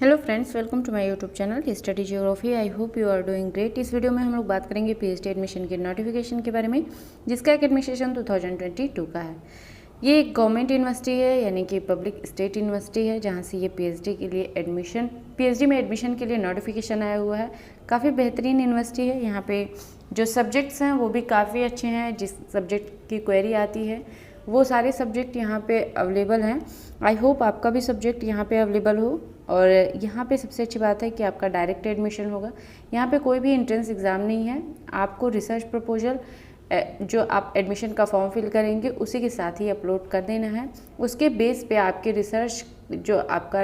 Hello friends, welcome to my YouTube channel study geography. I hope you are doing great. इस video में हम लोग बात करेंगे पीएचडी एडमिशन के नोटिफिकेशन के बारे में, जिसका एकेडमिक सेशन 2022 का है। ये एक गवर्नमेंट यूनिवर्सिटी है, यानी कि पब्लिक स्टेट यूनिवर्सिटी है, जहाँ से ये पीएचडी के लिए पीएचडी में एडमिशन के लिए नोटिफिकेशन आया हुआ है। काफ़ी बेहतरीन यूनिवर्सिटी है। यहाँ पे जो सब्जेक्ट्स हैं वो भी काफ़ी अच्छे हैं। जिस सब्जेक्ट की क्वेरी आती है वो सारे सब्जेक्ट यहाँ पे अवेलेबल हैं। आई होप आपका भी सब्जेक्ट यहाँ पे अवेलेबल हो। और यहाँ पे सबसे अच्छी बात है कि आपका डायरेक्ट एडमिशन होगा। यहाँ पे कोई भी एंट्रेंस एग्ज़ाम नहीं है। आपको रिसर्च प्रपोजल जो आप एडमिशन का फॉर्म फिल करेंगे उसी के साथ ही अपलोड कर देना है। उसके बेस पे आपके रिसर्च जो आपका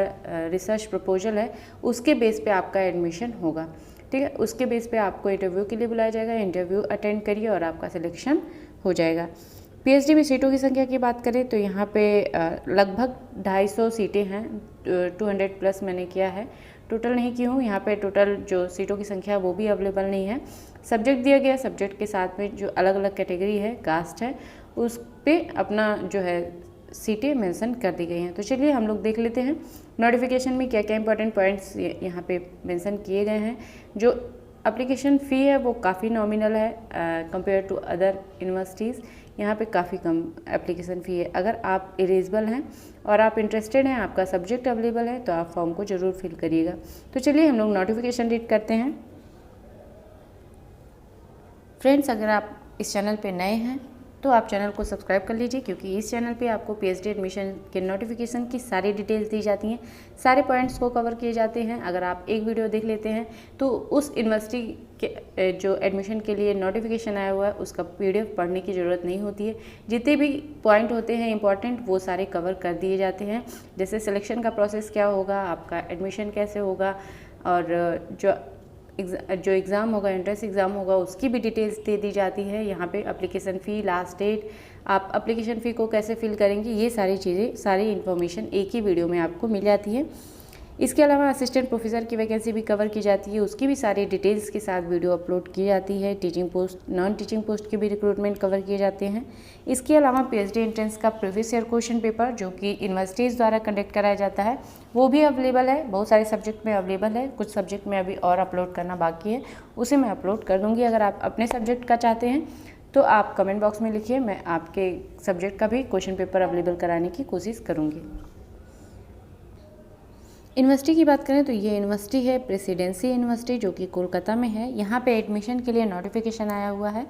रिसर्च प्रपोजल है उसके बेस पे आपका एडमिशन होगा। ठीक है, उसके बेस पे आपको इंटरव्यू के लिए बुलाया जाएगा। इंटरव्यू अटेंड करिए और आपका सिलेक्शन हो जाएगा। पीएचडी में सीटों की संख्या की बात करें तो यहाँ पे लगभग 250 सीटें हैं। 200 प्लस मैंने किया है, टोटल नहीं की हूँ। यहाँ पे टोटल जो सीटों की संख्या वो भी अवेलेबल नहीं है। सब्जेक्ट दिया गया, सब्जेक्ट के साथ में जो अलग अलग कैटेगरी है, कास्ट है, उस पर अपना जो है सीटें मेंशन कर दी गई हैं। तो चलिए हम लोग देख लेते हैं नोटिफिकेशन में क्या क्या इंपॉर्टेंट पॉइंट्स यहाँ पे मेंशन किए गए हैं। जो एप्लीकेशन फ़ी है वो काफ़ी नॉमिनल है कंपेयर टू अदर यूनिवर्सिटीज़। यहाँ पे काफ़ी कम एप्लीकेशन फ़ी है। अगर आप एलिजिबल हैं और आप इंटरेस्टेड हैं, आपका सब्जेक्ट अवेलेबल है, तो आप फॉर्म को ज़रूर फिल करिएगा। तो चलिए हम लोग नोटिफिकेशन रीड करते हैं। फ्रेंड्स, अगर आप इस चैनल पे नए हैं तो आप चैनल को सब्सक्राइब कर लीजिए, क्योंकि इस चैनल पे आपको पीएचडी एडमिशन के नोटिफिकेशन की सारी डिटेल्स दी जाती हैं, सारे पॉइंट्स को कवर किए जाते हैं। अगर आप एक वीडियो देख लेते हैं तो उस यूनिवर्सिटी के जो एडमिशन के लिए नोटिफिकेशन आया हुआ है उसका पीडीएफ पढ़ने की ज़रूरत नहीं होती है। जितने भी पॉइंट होते हैं इंपॉर्टेंट, वो सारे कवर कर दिए जाते हैं। जैसे सिलेक्शन का प्रोसेस क्या होगा, आपका एडमिशन कैसे होगा, और जो एग्ज़ाम होगा, एंट्रेंस एग्ज़ाम होगा, उसकी भी डिटेल्स दे दी जाती है। यहाँ पे एप्लीकेशन फ़ी, लास्ट डेट, आप एप्लीकेशन फ़ी को कैसे फिल करेंगे, ये सारी चीज़ें, सारी इन्फॉर्मेशन एक ही वीडियो में आपको मिल जाती है। इसके अलावा असिस्टेंट प्रोफेसर की वैकेंसी भी कवर की जाती है, उसकी भी सारी डिटेल्स के साथ वीडियो अपलोड की जाती है। Teaching post, non teaching post के भी रिक्रूटमेंट कवर किए जाते हैं। इसके अलावा पीएचडी एंट्रेंस का प्रीवियस ईयर क्वेश्चन पेपर, जो कि यूनिवर्सिटीज़ द्वारा कंडक्ट कराया जाता है, वो भी अवेलेबल है। बहुत सारे सब्जेक्ट में अवेलेबल है, कुछ सब्जेक्ट में अभी और अपलोड करना बाकी है, उसे मैं अपलोड कर दूँगी। अगर आप अपने सब्जेक्ट का चाहते हैं तो आप कमेंट बॉक्स में लिखिए, मैं आपके सब्जेक्ट का भी क्वेश्चन पेपर अवेलेबल कराने की कोशिश करूँगी। यूनिवर्सिटी की बात करें तो ये यूनिवर्सिटी है प्रेसिडेंसी यूनिवर्सिटी, जो कि कोलकाता में है। यहाँ पे एडमिशन के लिए नोटिफिकेशन आया हुआ है,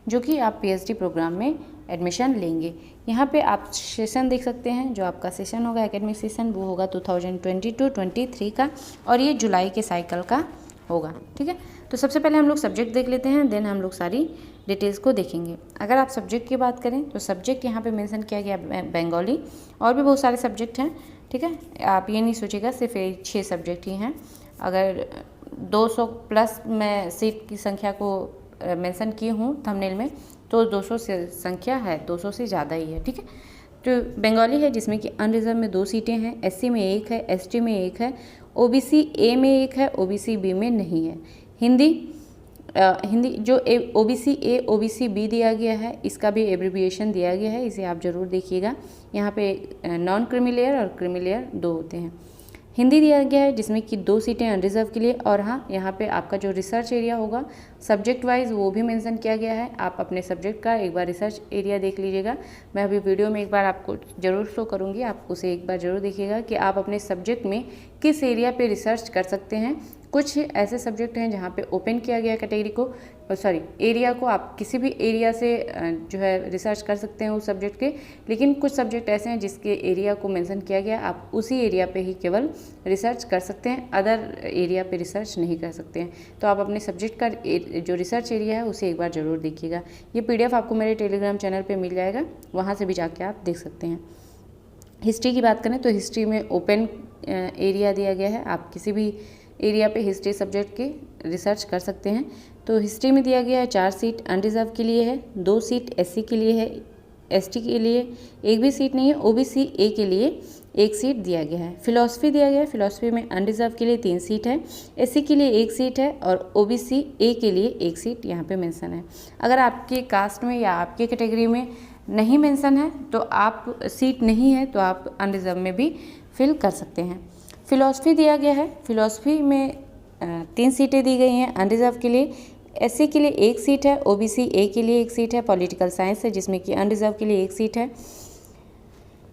जो कि आप पीएचडी प्रोग्राम में एडमिशन लेंगे। यहाँ पे आप सेशन देख सकते हैं। जो आपका सेशन होगा, एकेडमिक सेशन, वो होगा 2022-23 का, और ये जुलाई के साइकिल का होगा। ठीक है, तो सबसे पहले हम लोग सब्जेक्ट देख लेते हैं, देन हम लोग सारी डिटेल्स को देखेंगे। अगर आप सब्जेक्ट की बात करें तो सब्जेक्ट यहाँ पे मेंशन किया गया बंगाली, और भी बहुत सारे सब्जेक्ट हैं। ठीक है, आप ये नहीं सोचिएगा सिर्फ 6 सब्जेक्ट ही हैं। अगर 200 प्लस मैं सीट की संख्या को मेंशन की हूँ थंबनेल में, तो 200 से संख्या है, 200 से ज़्यादा ही है। ठीक है, तो बंगाली है, जिसमें कि अनरिजर्व में 2 सीटें हैं, एससी में 1 है, एसटी में 1 है, ओबीसी ए में 1 है, ओबीसी बी में नहीं है। हिंदी जो ओबीसी ए, ओबीसी बी दिया गया है, इसका भी एब्रिविएशन दिया गया है, इसे आप ज़रूर देखिएगा। यहाँ पे नॉन क्रीमी लेयर और क्रीमी लेयर 2 होते हैं। हिंदी दिया गया है, जिसमें कि 2 सीटें अनरिजर्व के लिए। और हाँ, यहाँ पे आपका जो रिसर्च एरिया होगा सब्जेक्ट वाइज, वो भी मेंशन किया गया है। आप अपने सब्जेक्ट का एक बार रिसर्च एरिया देख लीजिएगा। मैं अभी वीडियो में एक बार आपको ज़रूर शो करूँगी, आप उसे एक बार ज़रूर देखिएगा कि आप अपने सब्जेक्ट में किस एरिया पे रिसर्च कर सकते हैं। कुछ ऐसे सब्जेक्ट हैं जहाँ पे ओपन किया गया कैटेगरी को, एरिया को, आप किसी भी एरिया से जो है रिसर्च कर सकते हैं उस सब्जेक्ट के। लेकिन कुछ सब्जेक्ट ऐसे हैं जिसके एरिया को मेंशन किया गया, आप उसी एरिया पे ही केवल रिसर्च कर सकते हैं, अदर एरिया पे रिसर्च नहीं कर सकते हैं। तो आप अपने सब्जेक्ट का जो रिसर्च एरिया है उसे एक बार ज़रूर देखिएगा। ये पीडीएफ आपको मेरे टेलीग्राम चैनल पर मिल जाएगा, वहाँ से भी जाके आप देख सकते हैं। हिस्ट्री की बात करें तो हिस्ट्री में ओपन एरिया दिया गया है, आप किसी भी एरिया पे हिस्ट्री सब्जेक्ट के रिसर्च कर सकते हैं। तो हिस्ट्री में दिया गया है 4 सीट अनरिजर्व के लिए है, 2 सीट एससी के लिए है, एसटी के लिए 1 भी सीट नहीं है, ओबीसी ए के लिए 1 सीट दिया गया है। फिलॉसफी दिया गया है, फिलॉसफी में अनरिजर्व के लिए 3 सीट है, एससी के लिए 1 सीट है, और ओबीसी ए के लिए 1 सीट यहाँ पे मेंशन है। अगर आपके कास्ट में या आपके कैटेगरी में नहीं मेंशन है तो आप सीट नहीं है तो आप अनरिजर्व में भी फिल कर सकते हैं। फिलॉसफी दिया गया है, फिलॉसफी में 3 सीटें दी गई हैं अनरिजर्व के लिए। एससी के लिए 1 सीट है, ओबीसी ए के लिए 1 सीट है, पॉलिटिकल साइंस है जिसमें कि अनरिजर्व के लिए 1 सीट है।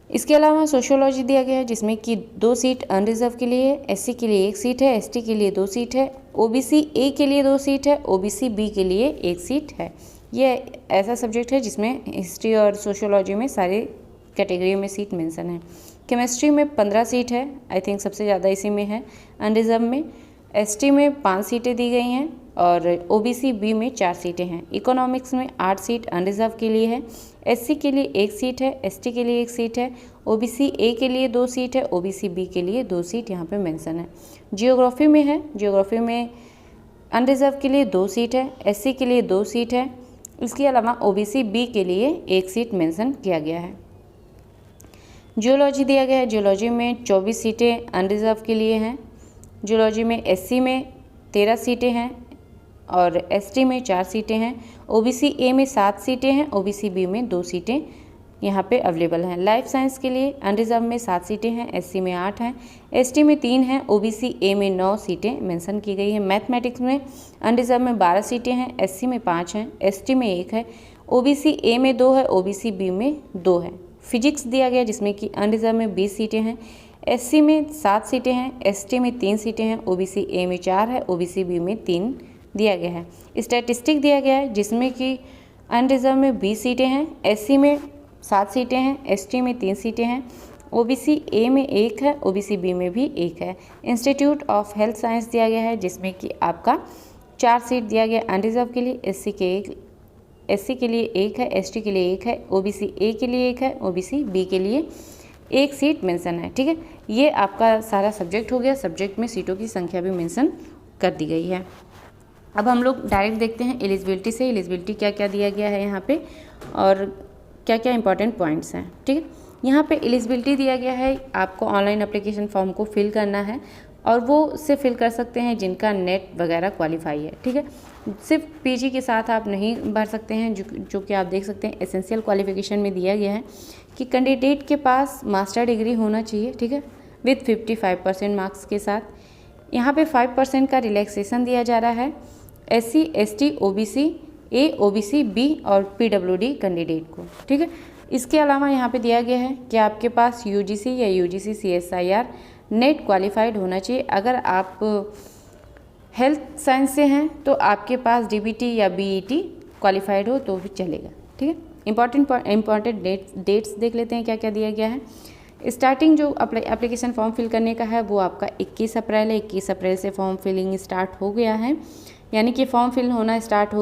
इसके अलावा सोशियोलॉजी दिया गया है जिसमें कि 2 सीट अनरिजर्व के लिए, एससी के लिए 1 सीट है, एसटी के लिए 2 सीट है, ओबीसी ए के लिए 2 सीट है, ओबीसी बी के लिए 1 सीट है। ये ऐसा सब्जेक्ट है जिसमें हिस्ट्री और सोशियोलॉजी में सारे कैटेगरी में सीट मेंशन है। केमिस्ट्री में 15 सीट है, आई थिंक सबसे ज़्यादा इसी में है अनरिजर्व में। एसटी में 5 सीटें दी गई हैं और ओबीसी बी में 4 सीटें हैं। इकोनॉमिक्स में 8 सीट अनरिजर्व के लिए है, एससी के लिए 1 सीट है, एसटी के लिए 1 सीट है, ओबीसी ए के लिए 2 सीट है, ओबीसी बी के लिए 2 सीट यहाँ पे मेंशन है। जियोग्राफी में है, जियोग्राफी में अनरिजर्व के लिए 2 सीट है, एससी के लिए 2 सीट है, इसके अलावा ओबीसी बी के लिए 1 सीट मेंशन किया गया है। जियोलॉजी दिया गया है, जियोलॉजी में 24 सीटें अनरिजर्व के लिए हैं। जियोलॉजी में एससी में 13 सीटें हैं और एसटी में 4 सीटें हैं, ओबीसी ए में 7 सीटें हैं, ओबीसी बी में 2 सीटें यहाँ पे अवेलेबल हैं। लाइफ साइंस के लिए अनरिजर्व में 7 सीटें हैं, एससी में 8 हैं, एसटी में 3 हैं, ओबीसी ए में 9 सीटें मेंशन की गई हैं। मैथमेटिक्स में अनरिजर्व में 12 सीटें हैं, एससी में 5 हैं, एसटी में 1 है, ओबीसी ए में 2 है, ओबीसी बी में 2 है। फिजिक्स दिया गया जिसमें कि अनरिजर्व में 20 सीटें हैं, एससी में 7 सीटें हैं, एसटी में 3 सीटें हैं, ओबीसी ए में 4 है, ओबीसी बी में 3 दिया गया है। स्टैटिस्टिक दिया गया है जिसमें कि अनरिजर्व में 20 सीटें हैं, एससी में 7 सीटें हैं, एसटी में 3 सीटें हैं, ओबीसी ए में 1 है, ओबीसी बी में भी 1 है। इंस्टीट्यूट ऑफ हेल्थ साइंस दिया गया है जिसमें कि आपका 4 सीट दिया गया अनरिजर्व के लिए, एससी के लिए 1 है, एसटी के लिए 1 है, ओबीसी ए के लिए 1 है, ओबीसी बी के लिए 1 सीट मेंशन है। ठीक है, ये आपका सारा सब्जेक्ट हो गया। सब्जेक्ट में सीटों की संख्या भी मेंशन कर दी गई है। अब हम लोग डायरेक्ट देखते हैं एलिजिबिलिटी से, एलिजिबिलिटी क्या क्या दिया गया है यहाँ पे और क्या क्या इंपॉर्टेंट पॉइंट्स हैं। ठीक है, यहाँ पे एलिजिबिलिटी दिया गया है, आपको ऑनलाइन एप्लीकेशन फॉर्म को फिल करना है और वो उससे फिल कर सकते हैं जिनका नेट वगैरह क्वालिफाई है। ठीक है, सिर्फ पीजी के साथ आप नहीं भर सकते हैं, जो कि आप देख सकते हैं एसेंशियल क्वालिफिकेशन में दिया गया है कि कैंडिडेट के पास मास्टर डिग्री होना चाहिए। ठीक है, विथ 55% मार्क्स के साथ। यहाँ पे 5% का रिलैक्सेशन दिया जा रहा है SC, ST, OBC A, OBC B और पीडब्ल्यूडी कैंडिडेट को। ठीक है, इसके अलावा यहाँ पे दिया गया है कि आपके पास यूजीसी या यूजीसी सीएसआईआर नेट क्वालिफाइड होना चाहिए। अगर आप हेल्थ साइंस से हैं तो आपके पास डीबीटी या बीईटी क्वालिफाइड हो तो भी चलेगा। ठीक है, इंपॉर्टेंट डेट्स देख लेते हैं क्या क्या दिया गया है। स्टार्टिंग जो एप्लीकेशन फॉर्म फिल करने का है वो आपका 21 अप्रैल है। 21 अप्रैल से फॉर्म फिलिंग स्टार्ट हो गया है, यानी कि फॉर्म फिल होना स्टार्ट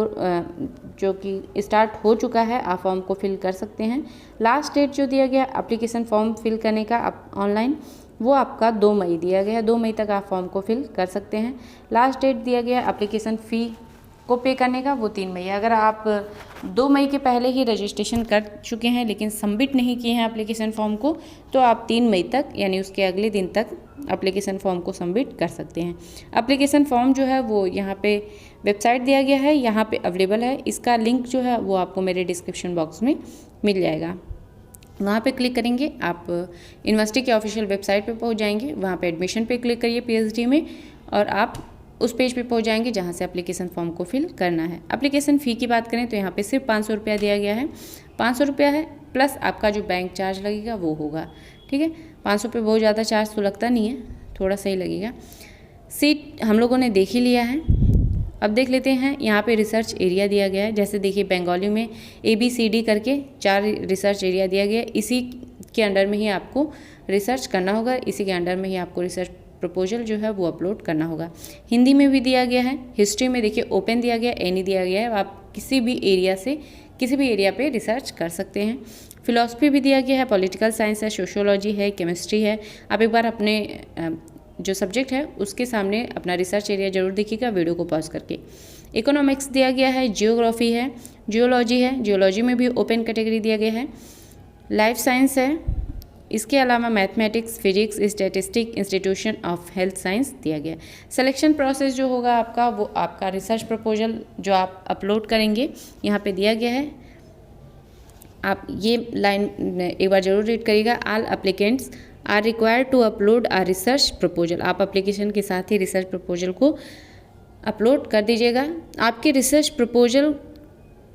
हो चुका है। आप फॉर्म को फिल कर सकते हैं। लास्ट डेट जो दिया गया एप्लीकेशन फॉर्म फिल करने का ऑनलाइन वो आपका 2 मई दिया गया है। 2 मई तक आप फॉर्म को फिल कर सकते हैं। लास्ट डेट दिया गया एप्लीकेशन फ़ी को पे करने का वो 3 मई है। अगर आप 2 मई के पहले ही रजिस्ट्रेशन कर चुके हैं लेकिन सबमिट नहीं किए हैं एप्लीकेशन फॉर्म को तो आप 3 मई तक यानी उसके अगले दिन तक एप्लीकेशन फॉर्म को सबमिट कर सकते हैं। एप्लीकेशन फॉर्म जो है वो यहाँ पे वेबसाइट दिया गया है, यहाँ पे अवेलेबल है। इसका लिंक जो है वो आपको मेरे डिस्क्रिप्शन बॉक्स में मिल जाएगा। वहाँ पे क्लिक करेंगे आप यूनिवर्सिटी के ऑफिशियल वेबसाइट पे पहुँच जाएंगे। वहाँ पे एडमिशन पे क्लिक करिए पीएचडी में और आप उस पेज पे पहुँच जाएंगे जहाँ से एप्लीकेशन फॉर्म को फिल करना है। एप्लीकेशन फ़ी की बात करें तो यहाँ पे सिर्फ 500 रुपया दिया गया है। 500 रुपया है प्लस आपका जो बैंक चार्ज लगेगा वो होगा। ठीक है, 500 रुपये बहुत ज़्यादा चार्ज तो लगता नहीं है, थोड़ा सही लगेगा। सीट हम लोगों ने देख ही लिया है। अब देख लेते हैं यहाँ पे रिसर्च एरिया दिया गया है। जैसे देखिए बंगाली में ABCD करके 4 रिसर्च एरिया दिया गया है। इसी के अंडर में ही आपको रिसर्च करना होगा, इसी के अंडर में ही आपको रिसर्च प्रपोजल जो है वो अपलोड करना होगा। हिंदी में भी दिया गया है। हिस्ट्री में देखिए ओपन दिया गया, एनी दिया गया है। आप किसी भी एरिया पे रिसर्च कर सकते हैं। फिलॉसफी भी दिया गया है, पॉलिटिकल साइंस है, सोशियोलॉजी है, केमिस्ट्री है। आप एक बार अपने जो सब्जेक्ट है उसके सामने अपना रिसर्च एरिया जरूर देखिएगा वीडियो को पॉज करके। इकोनॉमिक्स दिया गया है, जियोग्राफी है, जियोलॉजी है, जियोलॉजी में भी ओपन कैटेगरी दिया गया है, लाइफ साइंस है। इसके अलावा mathematics, physics, statistic, institution of health science दिया गया। सिलेक्शन प्रोसेस जो होगा आपका वो आपका रिसर्च प्रपोजल जो आप अपलोड करेंगे यहाँ पे दिया गया है। आप ये लाइन एक बार जरूर रीड करिएगा। All applicants are required to upload a research proposal. आप एप्लीकेशन के साथ ही रिसर्च प्रपोजल को अपलोड कर दीजिएगा। आपकी रिसर्च प्रपोजल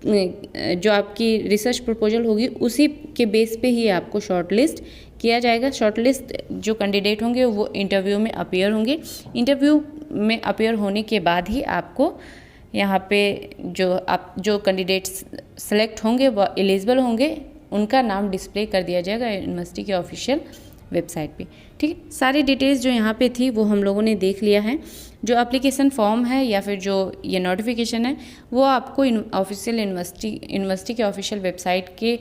जो आपकी रिसर्च प्रपोजल होगी उसी के बेस पे ही आपको शॉर्टलिस्ट किया जाएगा। शॉर्टलिस्ट जो कैंडिडेट होंगे वो इंटरव्यू में अपीयर होंगे। इंटरव्यू में अपीयर होने के बाद ही आपको यहाँ पे जो कैंडिडेट्स सेलेक्ट होंगे वो एलिजिबल होंगे, उनका नाम डिस्प्ले कर दिया जाएगा यूनिवर्सिटी के ऑफिशियल वेबसाइट पे। ठीक है, सारी डिटेल्स जो यहाँ पे थी वो हम लोगों ने देख लिया है। जो एप्लीकेशन फॉर्म है या फिर जो ये नोटिफिकेशन है वो आपको ऑफिशियल यूनिवर्सिटी के ऑफिशियल वेबसाइट के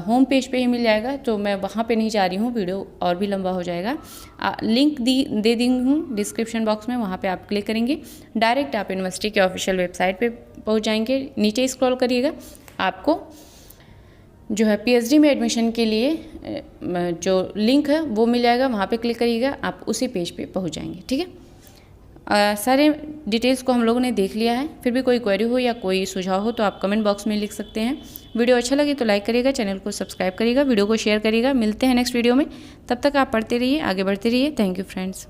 होम पेज पे ही मिल जाएगा। तो मैं वहाँ पे नहीं जा रही हूँ, वीडियो और भी लंबा हो जाएगा। लिंक दे दी हूँ डिस्क्रिप्शन बॉक्स में, वहाँ पे आप क्लिक करेंगे, डायरेक्ट आप यूनिवर्सिटी के ऑफिशियल वेबसाइट पे पहुँच जाएंगे। नीचे स्क्रॉल करिएगा, आपको जो है पीएचडी में एडमिशन के लिए जो लिंक है वो मिल जाएगा, वहाँ पे क्लिक करिएगा, आप उसी पेज पे पहुँच जाएंगे। ठीक है, सारे डिटेल्स को हम लोगों ने देख लिया है। फिर भी कोई क्वेरी हो या कोई सुझाव हो तो आप कमेंट बॉक्स में लिख सकते हैं। वीडियो अच्छा लगे तो लाइक करिएगा, चैनल को सब्सक्राइब करिएगा, वीडियो को शेयर करिएगा। मिलते हैं नेक्स्ट वीडियो में, तब तक आप पढ़ते रहिए, आगे बढ़ते रहिए। Thank you friends.